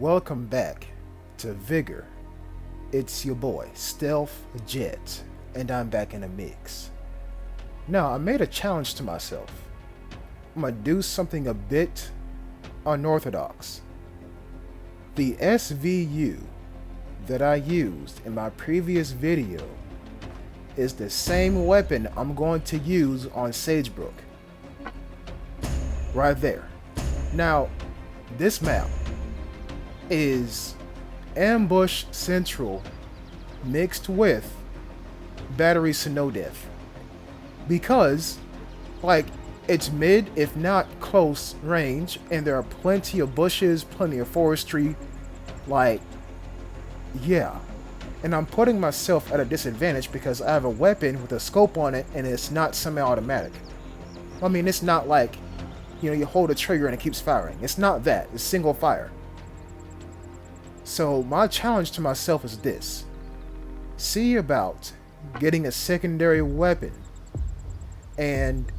Welcome back to Vigor. It's your boy, Stealth Jet, and I'm back in the mix. Now, I made a challenge to myself. I'm gonna do something a bit unorthodox. The SVU that I used in my previous video is the same weapon I'm going to use on Sagbruk. Right there. Now, this map is Ambush Central mixed with Batteries to No Death. Because, it's mid, if not close range, and there are plenty of bushes, plenty of forestry. Yeah. And I'm putting myself at a disadvantage because I have a weapon with a scope on it and it's not semi-automatic. I mean, it's not like, you hold a trigger and it keeps firing. It's not that. It's single fire. So my challenge to myself is this. See about getting a secondary weapon and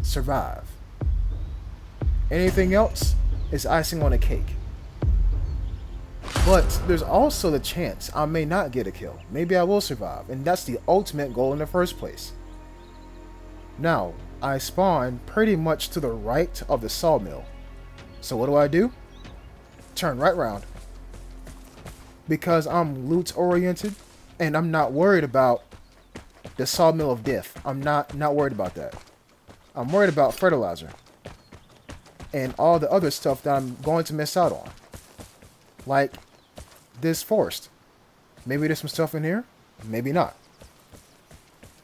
survive. Anything else is icing on a cake. But there's also the chance I may not get a kill. Maybe I will survive, and that's the ultimate goal in the first place. Now, I spawn pretty much to the right of the sawmill. So what do? Turn right round. Because I'm loot oriented, and I'm not worried about the sawmill of death. I'm not worried about that. I'm worried about fertilizer. And all the other stuff that I'm going to miss out on. Like this forest. Maybe there's some stuff in here. Maybe not.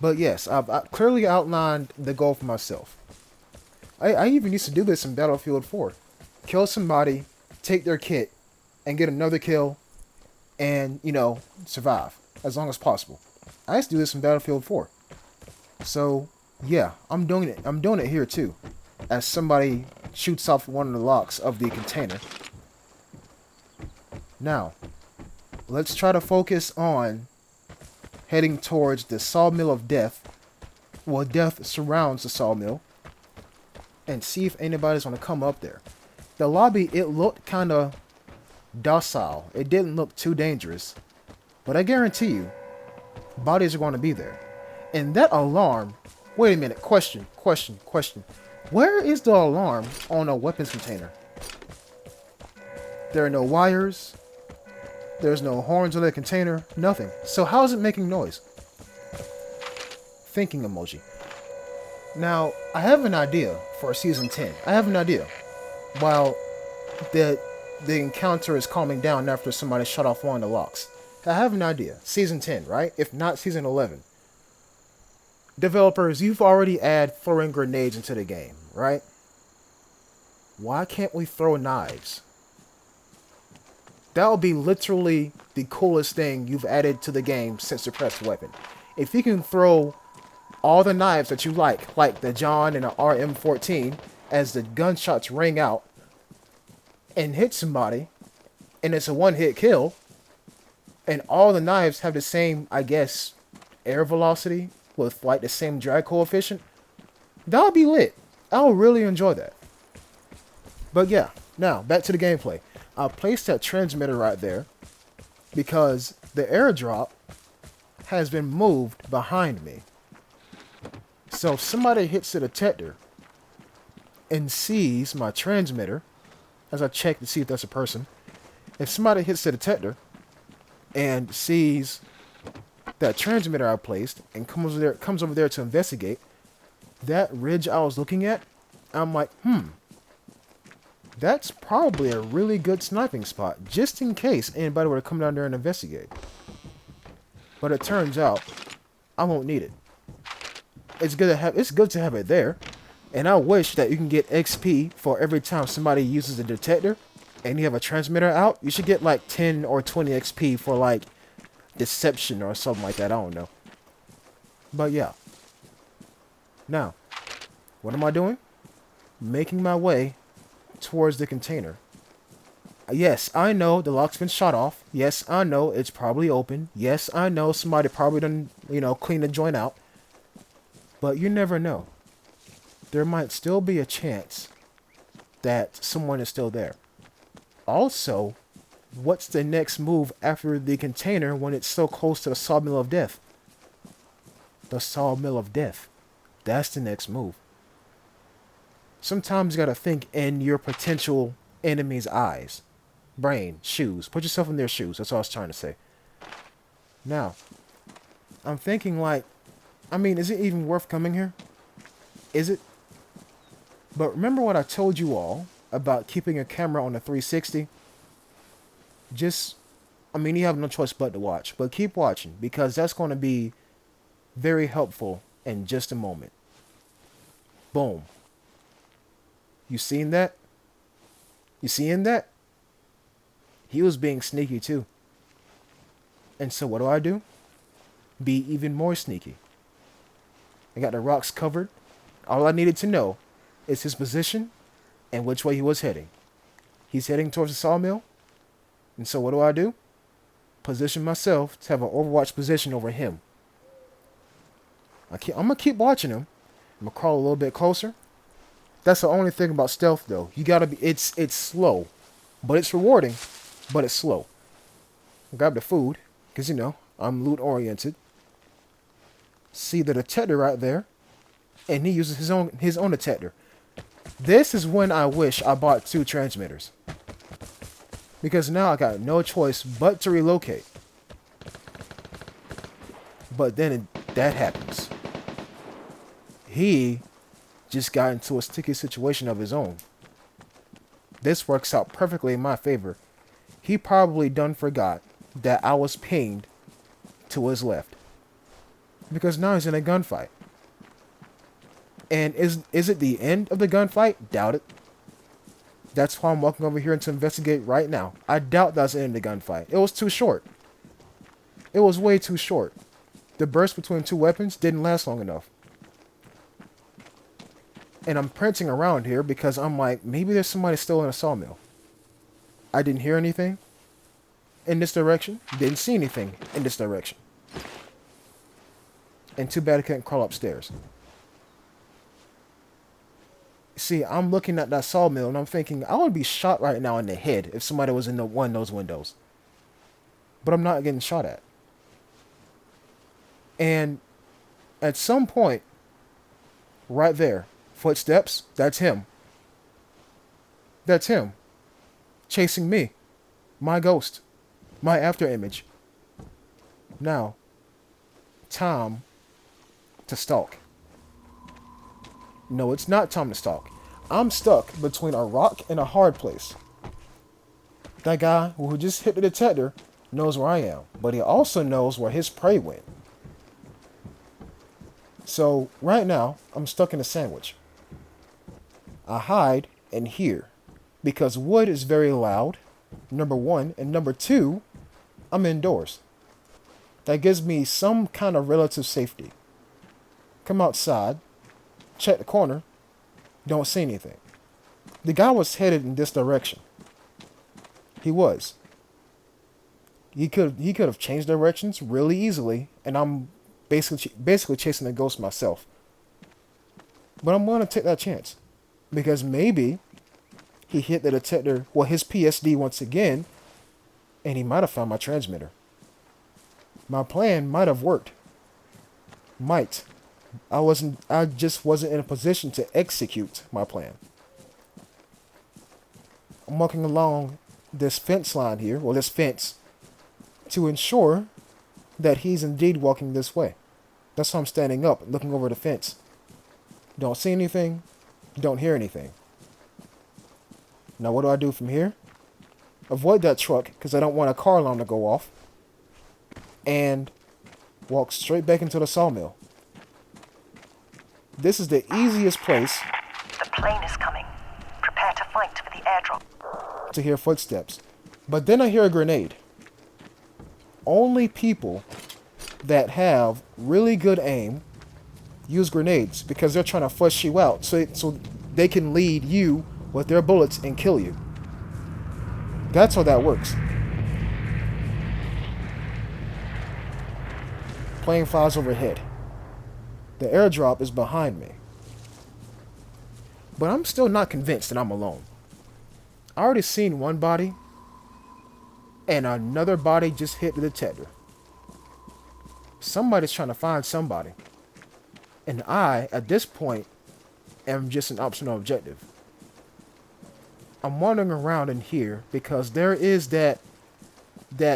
But yes, I've clearly outlined the goal for myself. I even used to do this in Battlefield 4. Kill somebody, take their kit, and get another kill, and, survive as long as possible. I used to do this in Battlefield 4. So, yeah, I'm doing it. I'm doing it here too. As somebody shoots off one of the locks of the container. Now, let's try to focus on heading towards the sawmill of death. Well, death surrounds the sawmill. And see if anybody's going to come up there. The lobby, it looked kind of docile. It didn't look too dangerous. But I guarantee you, bodies are going to be there. And that alarm... Wait a minute. Question. Where is the alarm on a weapons container? There are no wires. There's no horns on the container. Nothing. So how is it making noise? Thinking emoji. Now, I have an idea for Season 10. I have an idea. While the encounter is calming down after somebody shut off one of the locks. I have an idea. Season 10, right? If not Season 11. Developers, you've already added throwing grenades into the game, right? Why can't we throw knives? That would be literally the coolest thing you've added to the game since the pressed weapon. If you can throw all the knives that you like the John and the RM14, as the gunshots ring out and hit somebody, and it's a one-hit kill, and all the knives have the same, I guess, air velocity with the same drag coefficient, that would be lit. I would really enjoy that. But yeah, now back to the gameplay. I placed that transmitter right there because the airdrop has been moved behind me. So if somebody hits the detector and sees my transmitter, as I check to see if that's a person, if somebody hits the detector and sees that transmitter I placed and comes over there to investigate, that ridge I was looking at, I'm like, that's probably a really good sniping spot, just in case anybody were to come down there and investigate. But it turns out, I won't need it. It's good to have it there, and I wish that you can get XP for every time somebody uses a detector, and you have a transmitter out. You should get 10 or 20 XP for deception or something like that. I don't know. But yeah. Now, what am I doing? Making my way towards the container. Yes, I know the lock's been shot off. Yes, I know it's probably open. Yes, I know somebody probably done, clean the joint out. But you never know. There might still be a chance that someone is still there. Also, what's the next move after the container when it's so close to the sawmill of death? The sawmill of death. That's the next move. Sometimes you gotta think in your potential enemy's eyes. Brain, shoes. Put yourself in their shoes. That's all I was trying to say. Now, I'm thinking like, I mean, is it even worth coming here? Is it? But remember what I told you all about keeping a camera on the 360? Just, I mean, you have no choice but to watch. But keep watching, because that's going to be very helpful in just a moment. Boom. You seen that? You seeing that? He was being sneaky too. And so what do? Be even more sneaky. I got the rocks covered. All I needed to know is his position and which way he was heading. He's heading towards the sawmill. And so what do? Position myself to have an overwatch position over him. I'm going to keep watching him. I'm going to crawl a little bit closer. That's the only thing about stealth, though. You got to be, it's slow. But it's rewarding. But it's slow. Grab the food. Because, you know, I'm loot oriented. See the detector right there. And he uses his own detector. This is when I wish I bought 2 transmitters. Because now I got no choice but to relocate. But then that happens. He just got into a sticky situation of his own. This works out perfectly in my favor. He probably done forgot that I was pinged to his left. Because now he's in a gunfight. And is it the end of the gunfight? Doubt it. That's why I'm walking over here to investigate right now. I doubt that's the end of the gunfight. It was too short. It was way too short. The burst between 2 weapons didn't last long enough. And I'm prancing around here because I'm like, maybe there's somebody still in a sawmill. I didn't hear anything in this direction. Didn't see anything in this direction. And too bad I couldn't crawl upstairs. See, I'm looking at that sawmill and I'm thinking, I would be shot right now in the head if somebody was in one of those windows. But I'm not getting shot at. And at some point, right there, footsteps, that's him. That's him. Chasing me. My ghost. My afterimage. Now, time to stalk. No, it's not time to stalk. I'm stuck between a rock and a hard place. That guy who just hit the detector knows where I am, but he also knows where his prey went. So, right now, I'm stuck in a sandwich. I hide in here because wood is very loud, number 1, and number 2, I'm indoors. That gives me some kind of relative safety. Come outside, check the corner, don't see anything. The guy was headed in this direction. He was. He could have changed directions really easily, and I'm basically chasing the ghost myself. But I'm going to take that chance. Because maybe he hit the detector, well, his PSD once again, and he might have found my transmitter. My plan might have worked. Might. I just wasn't in a position to execute my plan. I'm walking along this fence line here, or this fence, to ensure that he's indeed walking this way. That's why I'm standing up, looking over the fence. Don't see anything, don't hear anything. Now what do I do from here? Avoid that truck, because I don't want a car alarm to go off. And walk straight back into the sawmill. This is the easiest place. The plane is coming. Prepare to fight for the airdrop. To hear footsteps. But then I hear a grenade. Only people that have really good aim use grenades because they're trying to flush you out so they can lead you with their bullets and kill you. That's how that works. Plane flies overhead. The airdrop is behind me. But I'm still not convinced that I'm alone. I already seen one body, and another body just hit the detector. Somebody's trying to find somebody. And I, at this point, am just an optional objective. I'm wandering around in here because there is that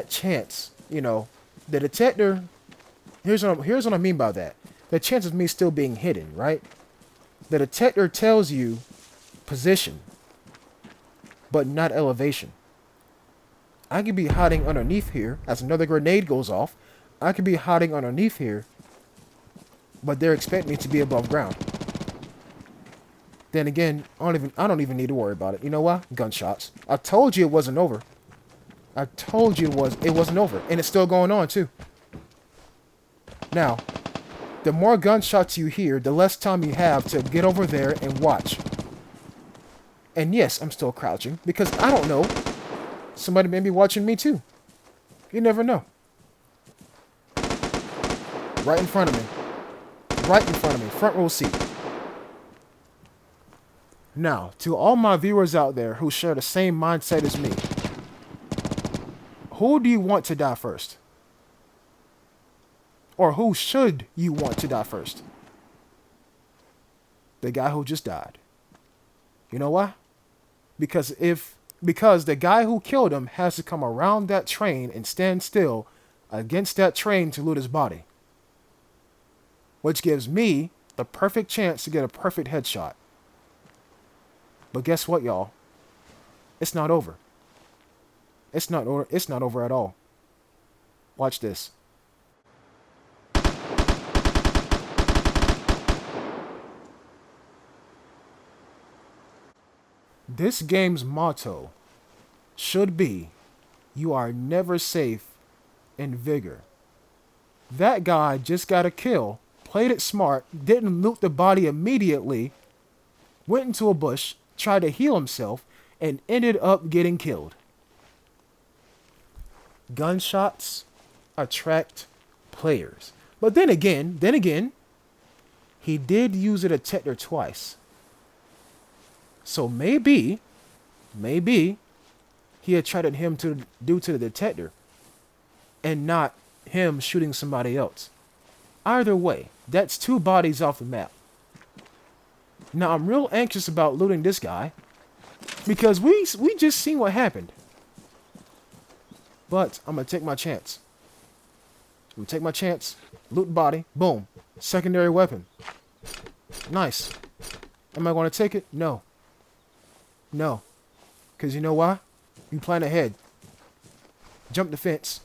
chance, you know, the detector. Here's what I mean by that. The chance of me still being hidden, right? The detector tells you position, but not elevation. I could be hiding underneath here as another grenade goes off. I could be hiding underneath here, but they're expecting me to be above ground. Then again, I don't even need to worry about it. You know why? Gunshots. I told you it wasn't over. I told you it wasn't over, and it's still going on too. Now, the more gunshots you hear, the less time you have to get over there and watch. And yes, I'm still crouching because I don't know. Somebody may be watching me too. You never know. Right in front of me. Right in front of me. Front row seat. Now, to all my viewers out there who share the same mindset as me, who do you want to die first? Or who should you want to die first? The guy who just died. You know why? Because the guy who killed him has to come around that train and stand still against that train to loot his body. Which gives me the perfect chance to get a perfect headshot. But guess what, y'all? It's not over. It's not over at all. Watch this. This game's motto should be, you are never safe in Vigor. That guy just got a kill, played it smart, didn't loot the body immediately, went into a bush, tried to heal himself, and ended up getting killed. Gunshots attract players. But then again, he did use a detector twice. So maybe he attracted him due to the detector and not him shooting somebody else. Either way, that's 2 bodies off the map. Now I'm real anxious about looting this guy because we just seen what happened. But I'm gonna take my chance. Loot body, boom, secondary weapon. Nice. Am I gonna take it? No. No. Because you know why? You plan ahead. Jump the fence.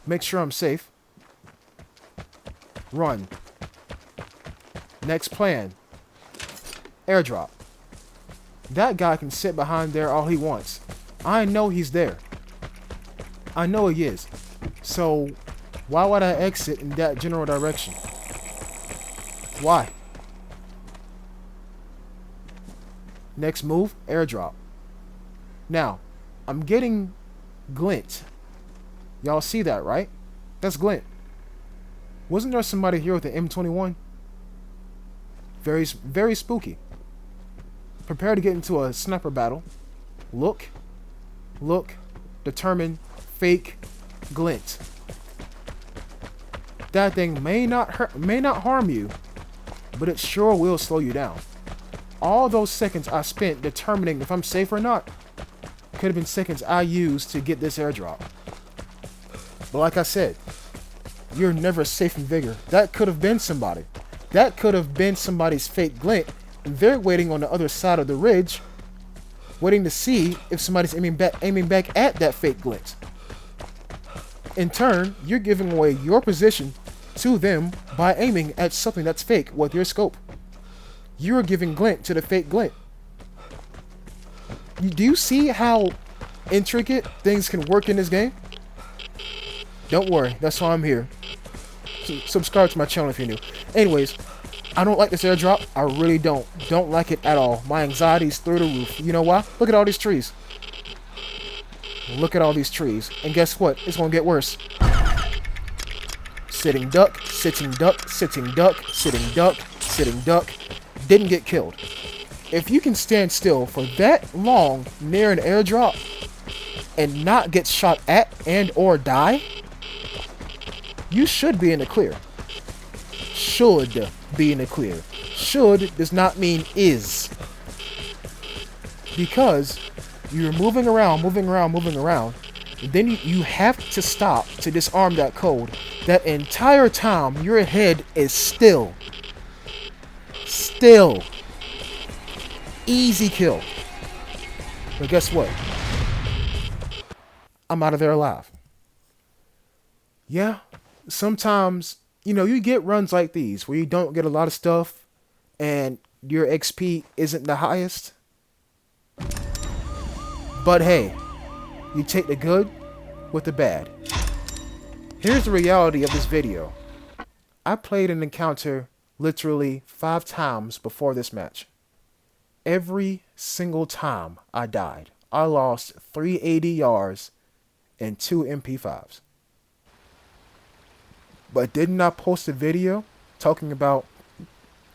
Make sure I'm safe. Run. Next plan. Airdrop. That guy can sit behind there all he wants. I know he's there. I know he is. So, why would I exit in that general direction? Why? Next move, airdrop. Now, I'm getting glint. Y'all see that, right? That's glint. Wasn't there somebody here with an M21? Very spooky. Prepare to get into a sniper battle. Look, determine, fake, glint. That thing may not harm you, but it sure will slow you down. All those seconds I spent determining if I'm safe or not could have been seconds I used to get this airdrop. But like I said, you're never safe in Vigor. That could have been somebody. That could have been somebody's fake glint, and they're waiting on the other side of the ridge, waiting to see if somebody's aiming back at that fake glint. In turn, you're giving away your position to them by aiming at something that's fake with your scope. You're giving glint to the fake glint. Do you see how intricate things can work in this game? Don't worry, that's why I'm here. Subscribe to my channel if you're new. Anyways, I don't like this airdrop. I really don't. Don't like it at all. My anxiety's through the roof. You know why? Look at all these trees. Look at all these trees. And guess what? It's gonna get worse. Sitting duck, sitting duck, sitting duck, sitting duck, sitting duck. Didn't get killed. If you can stand still for that long near an airdrop and not get shot at and or die, you should be in the clear. Should be in the clear. Should does not mean is. Because you're moving around, and then you have to stop to disarm that code. That entire time, your head is still. Still. Easy kill. But guess what? I'm out of there alive. Yeah, sometimes, you get runs like these where you don't get a lot of stuff and your XP isn't the highest. But hey, you take the good with the bad. Here's the reality of this video. I played an encounter literally 5 times before this match. Every single time I died, I lost 3 ADRs and 2 MP5s. But didn't I post a video talking about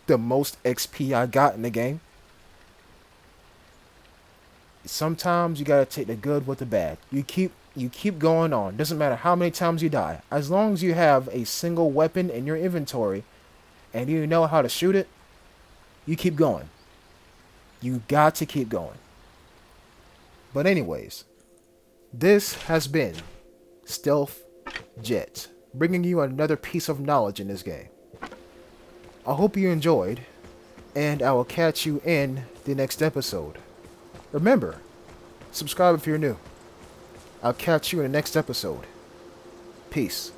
the most XP I got in the game? Sometimes you gotta take the good with the bad. You keep going on. Doesn't matter how many times you die. As long as you have a single weapon in your inventory and you know how to shoot it, you keep going. You got to keep going. But anyways, this has been Stealth Jet, bringing you another piece of knowledge in this game. I hope you enjoyed, and I will catch you in the next episode. Remember, subscribe if you're new. I'll catch you in the next episode. Peace.